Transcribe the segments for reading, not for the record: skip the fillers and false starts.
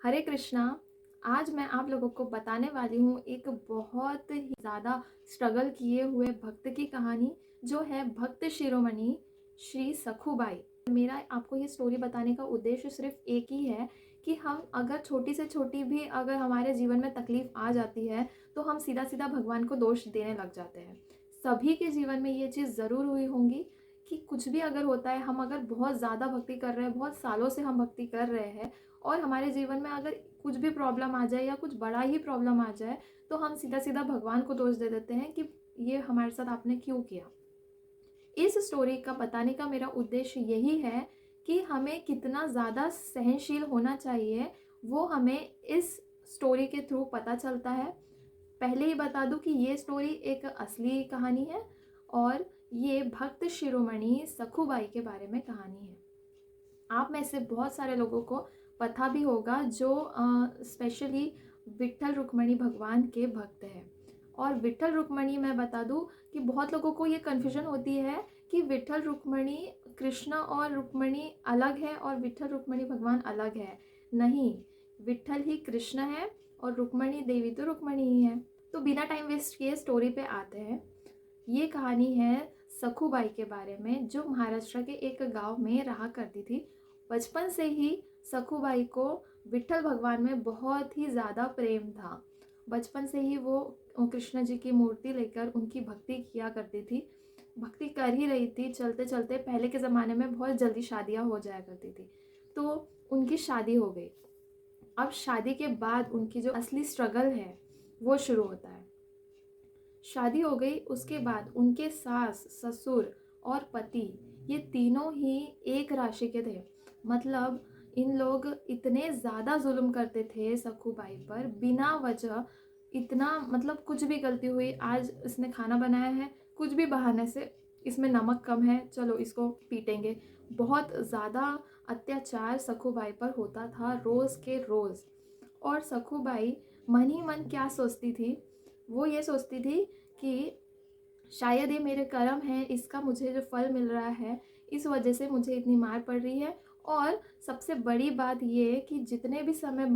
हरे कृष्णा। आज मैं आप लोगों को बताने वाली हूँ एक बहुत ही ज़्यादा स्ट्रगल किए हुए भक्त की कहानी, जो है भक्त शिरोमणि श्री सखुबाई। मेरा आपको ये स्टोरी बताने का उद्देश्य सिर्फ एक ही है कि हम अगर छोटी से छोटी भी अगर हमारे जीवन में तकलीफ आ जाती है तो हम सीधा सीधा भगवान को दोष देने लग जाते हैं। सभी के जीवन में ये चीज़ ज़रूर हुई होंगी कि कुछ भी अगर होता है, हम अगर बहुत ज़्यादा भक्ति कर रहे हैं, बहुत सालों से हम भक्ति कर रहे हैं और हमारे जीवन में अगर कुछ भी प्रॉब्लम आ जाए या कुछ बड़ा ही प्रॉब्लम आ जाए तो हम सीधा सीधा भगवान को दोष दे देते हैं कि ये हमारे साथ आपने क्यों किया। इस स्टोरी का बताने का मेरा उद्देश्य यही है कि हमें कितना ज़्यादा सहनशील होना चाहिए, वो हमें इस स्टोरी के थ्रू पता चलता है। पहले ही बता दूं कि ये स्टोरी एक असली कहानी है और ये भक्त शिरोमणि सखुबाई के बारे में कहानी है। आप में से बहुत सारे लोगों को पता भी होगा जो स्पेशली विट्ठल रुक्मणी भगवान के भक्त हैं। और विट्ठल रुक्मणी मैं बता दूं कि बहुत लोगों को ये कन्फ्यूजन होती है कि विट्ठल रुक्मणी, कृष्ण और रुक्मणी अलग है और विट्ठल रुक्मणी भगवान अलग है। नहीं, विट्ठल ही कृष्ण है और रुक्मणी देवी तो रुक्मणी ही है। तो बिना टाइम वेस्ट किए स्टोरी पे आते हैं। ये कहानी है सखुबाई के बारे में, जो महाराष्ट्र के एक गांव में रहा करती थी। बचपन से ही सखुबाई को विट्ठल भगवान में बहुत ही ज़्यादा प्रेम था। बचपन से ही वो कृष्ण जी की मूर्ति लेकर उनकी भक्ति किया करती थी। भक्ति कर ही रही थी, चलते चलते पहले के ज़माने में बहुत जल्दी शादियाँ हो जाया करती थी, तो उनकी शादी हो गई। अब शादी के बाद उनकी जो असली स्ट्रगल है वो शुरू होता है। शादी हो गई, उसके बाद उनके सास, ससुर और पति, ये तीनों ही एक राशि के थे। मतलब इन लोग इतने ज़्यादा जुल्म करते थे सखुबाई पर बिना वजह। इतना मतलब कुछ भी गलती हुई, आज इसने खाना बनाया है, कुछ भी बहाने से इसमें नमक कम है, चलो इसको पीटेंगे। बहुत ज़्यादा अत्याचार सखुबाई पर होता था रोज़ के रोज़। और सखुबाई मन ही मन क्या सोचती थी, वो ये सोचती थी कि शायद ये मेरे कर्म है, इसका मुझे जो फल मिल रहा है इस वजह से मुझे इतनी मार पड़ रही है। और सबसे बड़ी बात ये कि जितने भी समय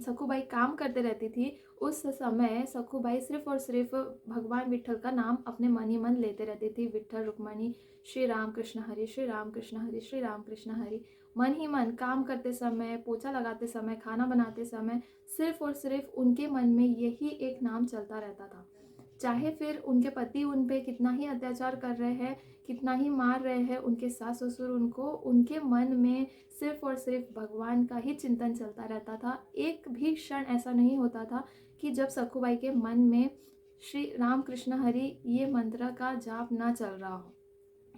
सखुबाई काम करते रहती थी, उस समय सखुबाई सिर्फ और सिर्फ भगवान विट्ठल का नाम अपने मन ही मन लेते रहती थी। विट्ठल रुक्मणी, श्री राम कृष्ण हरि, श्री राम कृष्ण हरि, श्री राम कृष्ण हरि। मन ही मन काम करते समय, पोछा लगाते समय, खाना बनाते समय सिर्फ और सिर्फ उनके मन में यही एक नाम चलता रहता था। चाहे फिर उनके पति उन पे कितना ही अत्याचार कर रहे हैं, कितना ही मार रहे हैं, उनके सास ससुर उनको, उनके मन में सिर्फ और सिर्फ भगवान का ही चिंतन चलता रहता था। एक भी क्षण ऐसा नहीं होता था कि जब सखुबाई के मन में श्री राम कृष्ण हरि ये मंत्र का जाप ना चल रहा हो।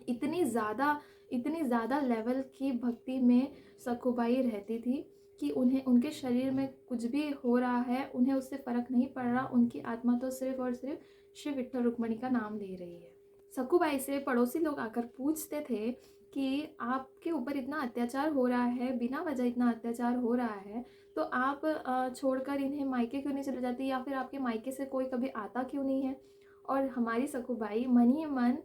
इतनी ज़्यादा लेवल की भक्ति में सखुबाई रहती थी कि उन्हें उनके शरीर में कुछ भी हो रहा है उन्हें उससे फ़र्क नहीं पड़ रहा। उनकी आत्मा तो सिर्फ और सिर्फ श्री विट्ठल रुक्मणी का नाम ले रही है। सखुबाई से पड़ोसी लोग आकर पूछते थे कि आपके ऊपर इतना अत्याचार हो रहा है, बिना वजह इतना अत्याचार हो रहा है, तो आप छोड़कर इन्हें मायके क्यों नहीं चले जाती, या फिर आपके मायके से कोई कभी आता क्यों नहीं है। और हमारी सखुबाई मन ही मन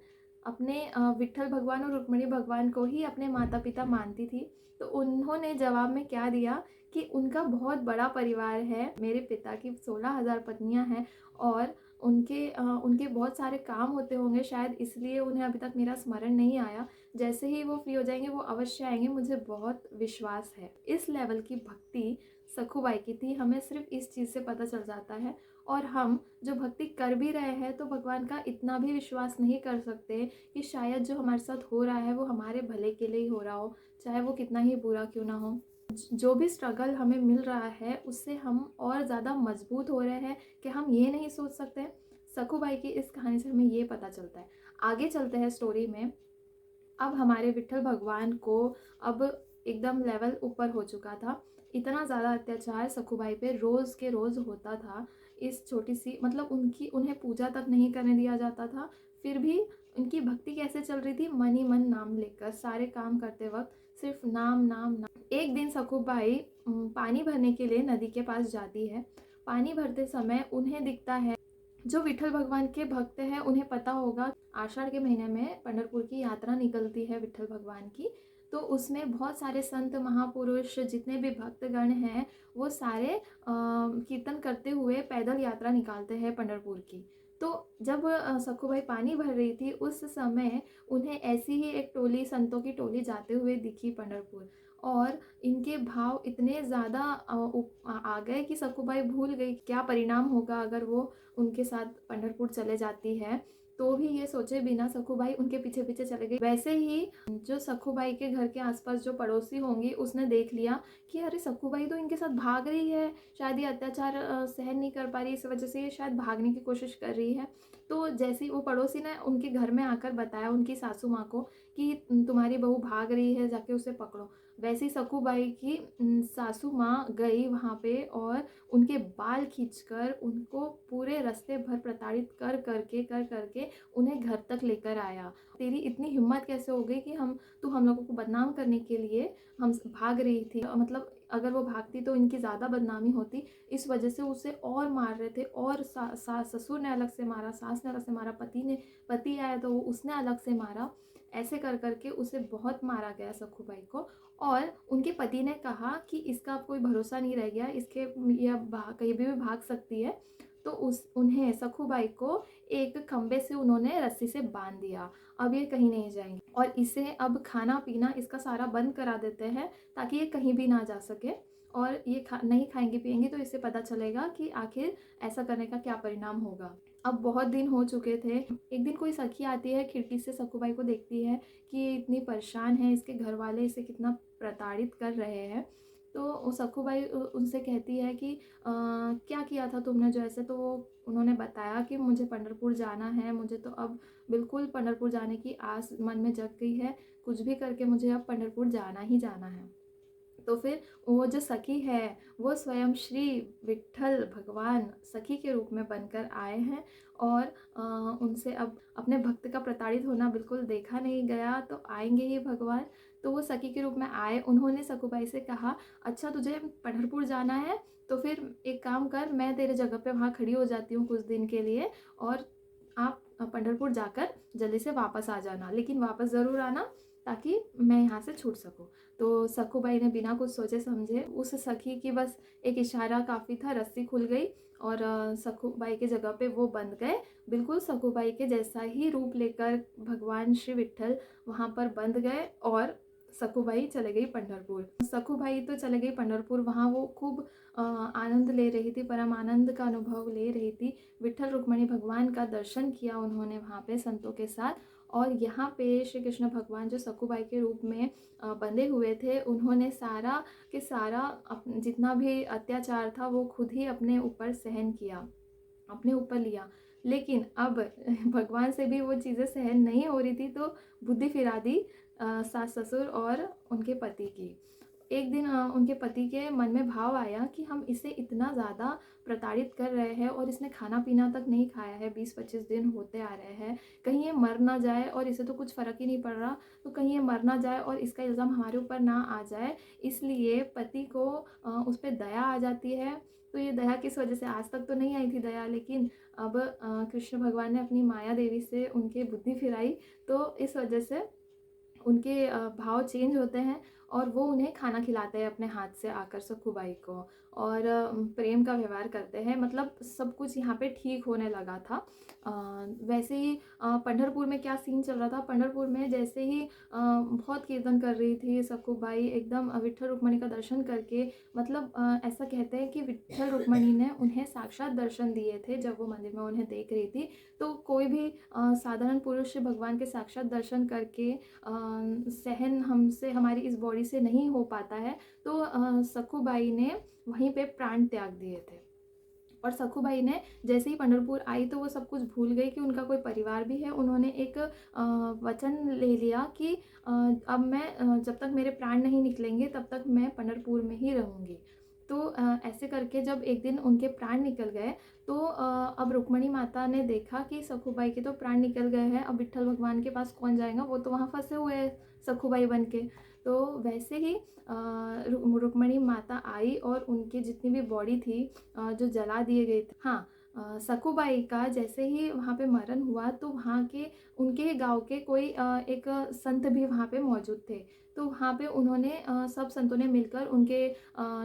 अपने विट्ठल भगवान और रुक्मणी भगवान को ही अपने माता पिता मानती थी। तो उन्होंने जवाब में क्या दिया कि उनका बहुत बड़ा परिवार है, मेरे पिता की 16,000 पत्नियां हैं और उनके बहुत सारे काम होते होंगे, शायद इसलिए उन्हें अभी तक मेरा स्मरण नहीं आया। जैसे ही वो फ्री हो जाएंगे वो अवश्य आएंगे, मुझे बहुत विश्वास है। इस लेवल की भक्ति सखुबाई की थी, हमें सिर्फ इस चीज़ से पता चल जाता है। और हम जो भक्ति कर भी रहे हैं तो भगवान का इतना भी विश्वास नहीं कर सकते कि शायद जो हमारे साथ हो रहा है वो हमारे भले के लिए ही हो रहा हो, चाहे वो कितना ही बुरा क्यों ना हो। जो भी स्ट्रगल हमें मिल रहा है उससे हम और ज़्यादा मजबूत हो रहे हैं कि हम ये नहीं सोच सकते। सखुबाई की इस कहानी से हमें ये पता चलता है। आगे चलते हैं स्टोरी में। अब हमारे विट्ठल भगवान को अब एकदम लेवल ऊपर हो चुका था। इतना ज़्यादा अत्याचार सखुबाई पे रोज़ के रोज़ होता था। इस छोटी सी मतलब उन्हें पूजा तक नहीं करने दिया जाता था, फिर भी उनकी भक्ति कैसे चल रही थी, मन ही मन नाम लेकर सारे काम करते वक्त सिर्फ नाम नाम नाम। एक दिन सखुबाई पानी भरने के लिए नदी के पास जाती है। पानी भरते समय उन्हें दिखता है, जो विट्ठल भगवान के भक्त हैं उन्हें पता होगा आषाढ़ के महीने में पंढरपुर की यात्रा निकलती है विट्ठल भगवान की। तो उसमें बहुत सारे संत महापुरुष जितने भी भक्तगण हैं वो सारे कीर्तन करते हुए पैदल यात्रा निकालते हैं पंढरपुर की। तो जब सखूबाई पानी भर रही थी उस समय उन्हें ऐसी ही एक टोली, संतों की टोली जाते हुए दिखी पंढरपुर, और इनके भाव इतने ज़्यादा आ गए कि सखूबाई भूल गई क्या परिणाम होगा अगर वो उनके साथ पंढरपुर चले जाती है। तो भी ये सोचे बिना सखूबाई उनके पीछे पीछे चले गई। वैसे ही जो सखूबाई के घर के आसपास जो पड़ोसी होंगी उसने देख लिया कि अरे सखूबाई तो इनके साथ भाग रही है, शायद ये अत्याचार सहन नहीं कर पा रही, इस वजह से ये शायद भागने की कोशिश कर रही है। तो जैसे ही वो पड़ोसी ने उनके घर में आकर बताया उनकी सासू माँ को कि तुम्हारी बहू भाग रही है, जाके उसे पकड़ो, वैसे ही सखूबाई की सासू माँ गई वहाँ पे और उनके बाल खींचकर उनको पूरे रास्ते भर प्रताड़ित कर करके उन्हें घर तक लेकर आया। तेरी इतनी हिम्मत कैसे हो गई कि हम लोगों को बदनाम करने के लिए हम भाग रही थी, मतलब अगर वो भागती तो इनकी ज़्यादा बदनामी होती, इस वजह से उसे और मार रहे थे। और ससुर ने अलग से मारा, सास ने अलग से मारा, पति आया तो उसने अलग से मारा, ऐसे कर करके उसे बहुत मारा गया सखूबाई को। और उनके पति ने कहा कि इसका अब कोई भरोसा नहीं रह गया, इसके यह कहीं भी भाग सकती है। तो उन्हें सखूबाई को एक खंबे से उन्होंने रस्सी से बांध दिया, अब ये कहीं नहीं जाएंगे, और इसे अब खाना पीना इसका सारा बंद करा देते हैं ताकि ये कहीं भी ना जा सके। और ये नहीं खाएंगी पिएंगी तो इससे पता चलेगा कि आखिर ऐसा करने का क्या परिणाम होगा। अब बहुत दिन हो चुके थे। एक दिन कोई सखी आती है, खिड़की से सखूबाई को देखती है कि ये इतनी परेशान है, इसके घर वाले इसे कितना प्रताड़ित कर रहे हैं। तो सखूबाई उनसे कहती है कि क्या किया था तुमने जो ऐसे। तो उन्होंने बताया कि मुझे पंढरपुर जाना है, मुझे तो अब बिल्कुल पंढरपुर जाने की आस मन में जग गई है, कुछ भी करके मुझे अब पंढरपुर जाना ही जाना है। तो फिर वो जो सखी है वो स्वयं श्री विट्ठल भगवान सखी के रूप में बनकर आए हैं, और उनसे अब अपने भक्त का प्रताड़ित होना बिल्कुल देखा नहीं गया, तो आएंगे ही भगवान। तो वो सखी के रूप में आए। उन्होंने सखूबाई से कहा, अच्छा तुझे पंढरपुर जाना है तो फिर एक काम कर, मैं तेरे जगह पे वहाँ खड़ी हो जाती हूँ कुछ दिन के लिए, और आप पंढरपुर जाकर जल्दी से वापस आ जाना, लेकिन वापस ज़रूर आना ताकि मैं यहाँ से छूट सकूँ। तो सखूबाई ने बिना कुछ सोचे समझे उस सखी की बस एक इशारा काफ़ी था, रस्सी खुल गई और सखूबाई के जगह पे वो बंध गए। बिल्कुल सखूबाई के जैसा ही रूप लेकर भगवान श्री विट्ठल वहाँ पर बंध गए और सखूबाई चले गई पंढरपुर। सखूबाई तो चले गई पंढरपुर, वहाँ वो खूब आनंद ले रही थी, परम आनंद का अनुभव ले रही थी। विट्ठल रुक्मणी भगवान का दर्शन किया उन्होंने वहाँ पे संतों के साथ। और यहाँ पे श्री कृष्ण भगवान जो सखूबाई के रूप में बंधे हुए थे, उन्होंने सारा के सारा जितना भी अत्याचार था वो खुद ही अपने ऊपर सहन किया, अपने ऊपर लिया। लेकिन अब भगवान से भी वो चीज़ें सहन नहीं हो रही थी, तो बुद्धि फिरा दी सास ससुर और उनके पति की। एक दिन उनके पति के मन में भाव आया कि हम इसे इतना ज़्यादा प्रताड़ित कर रहे हैं और इसने खाना पीना तक नहीं खाया है, 20-25 दिन होते आ रहे हैं, कहीं ये मर ना जाए, और इसे तो कुछ फ़र्क ही नहीं पड़ रहा, तो कहीं ये मर ना जाए और इसका इल्ज़ाम हमारे ऊपर ना आ जाए। इसलिए पति को उस पर दया आ जाती है। तो ये दया किस वजह से, आज तक तो नहीं आई थी दया, लेकिन अब कृष्ण भगवान ने अपनी माया देवी से उनकी बुद्धि फिराई, तो इस वजह से उनके भाव चेंज होते हैं और वो उन्हें खाना खिलाते हैं अपने हाथ से आकर सखूबाई को, और प्रेम का व्यवहार करते हैं। मतलब सब कुछ यहाँ पे ठीक होने लगा था। वैसे ही पंढरपुर में क्या सीन चल रहा था, पंढरपुर में जैसे ही बहुत कीर्तन कर रही थी सखूबाई, एकदम विट्ठल रुक्मणी का दर्शन करके, मतलब ऐसा कहते हैं कि विट्ठल रुक्मणी ने उन्हें साक्षात दर्शन दिए थे जब वो मंदिर में उन्हें देख रही थी। तो कोई भी साधारण पुरुष भगवान के साक्षात दर्शन करके सहन हमसे, हमारी इस बॉडी से नहीं हो पाता है, तो सखूबाई ने वहीं पे प्राण त्याग दिए थे। और सखूबाई ने जैसे ही पंढरपुर आई तो वो सब कुछ भूल गई कि उनका कोई परिवार भी है। उन्होंने एक वचन ले लिया कि अब मैं जब तक मेरे प्राण नहीं निकलेंगे तब तक मैं पंढरपुर में ही रहूँगी। तो ऐसे करके जब एक दिन उनके प्राण निकल गए, तो अब रुक्मणी माता ने देखा कि सखूबाई के तो प्राण निकल गए हैं, अब विट्ठल भगवान के पास कौन जाएगा, वो तो वहाँ फंसे हुए हैं सखूबाई बन के। तो वैसे ही रुक्मणी माता आई और उनकी जितनी भी बॉडी थी जो जला दिए गए थे, हाँ, सखूबाई का जैसे ही वहाँ पे मरण हुआ तो वहाँ के उनके गांव के कोई एक संत भी वहाँ पे मौजूद थे। तो वहाँ पे उन्होंने सब संतों ने मिलकर उनके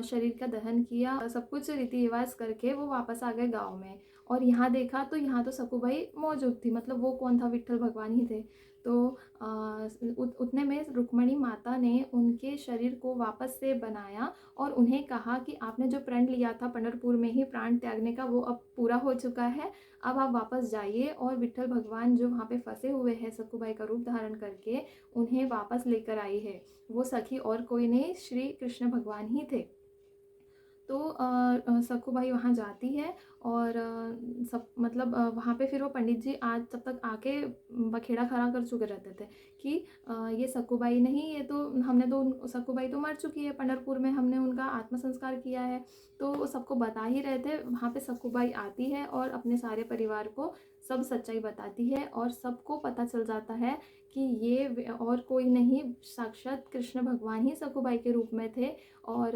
शरीर का दहन किया, सब कुछ रीति रिवाज करके वो वापस आ गए गाँव में। और यहाँ देखा तो यहाँ तो सखूबाई मौजूद थी, मतलब वो कौन था, विट्ठल भगवान ही थे। तो उतने में रुक्मणी माता ने उनके शरीर को वापस से बनाया और उन्हें कहा कि आपने जो प्रण लिया था पंढरपुर में ही प्राण त्यागने का, वो अब पूरा हो चुका है, अब आप वापस जाइए। और विट्ठल भगवान जो वहाँ पे फंसे हुए हैं सखूबाई का रूप धारण करके, उन्हें वापस लेकर आई है। वो सखी और कोई नहीं, श्री कृष्ण भगवान ही थे। तो सखूबाई वहाँ जाती है और सब मतलब वहाँ पे फिर वो पंडित जी आज तब तक आके बखेड़ा खड़ा कर चुके रहते थे कि ये सखूबाई नहीं, ये तो हमने तो, सखूबाई तो मर चुकी है, पंढरपुर में हमने उनका आत्मसंस्कार किया है। तो वो सबको बता ही रहे थे। वहाँ पे सखूबाई आती है और अपने सारे परिवार को सब सच्चाई बताती है और सबको पता चल जाता है कि ये और कोई नहीं, साक्षात कृष्ण भगवान ही सखूबाई के रूप में थे। और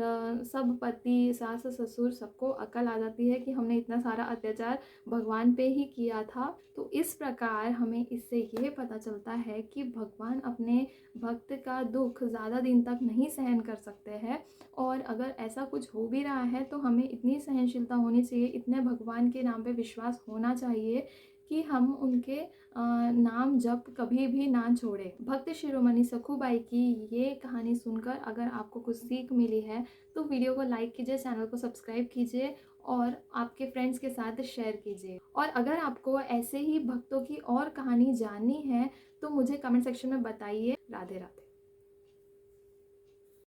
सब पति सास ससुर सबको अकल आ जाती है कि हमने इतना सारा अत्याचार भगवान पे ही किया था। तो इस प्रकार हमें इससे ये पता चलता है कि भगवान अपने भक्त का दुख ज़्यादा दिन तक नहीं सहन कर सकते हैं। और अगर ऐसा कुछ हो भी रहा है तो हमें इतनी सहनशीलता होनी चाहिए, इतने भगवान के नाम पे विश्वास होना चाहिए कि हम उनके नाम जप कभी भी ना छोड़े। भक्त शिरोमणि सखूबाई की ये कहानी सुनकर अगर आपको कुछ सीख मिली है तो वीडियो को लाइक कीजिए, चैनल को सब्सक्राइब कीजिए और आपके फ्रेंड्स के साथ शेयर कीजिए। और अगर आपको ऐसे ही भक्तों की और कहानी जाननी है तो मुझे कमेंट सेक्शन में बताइए। राधे राधे।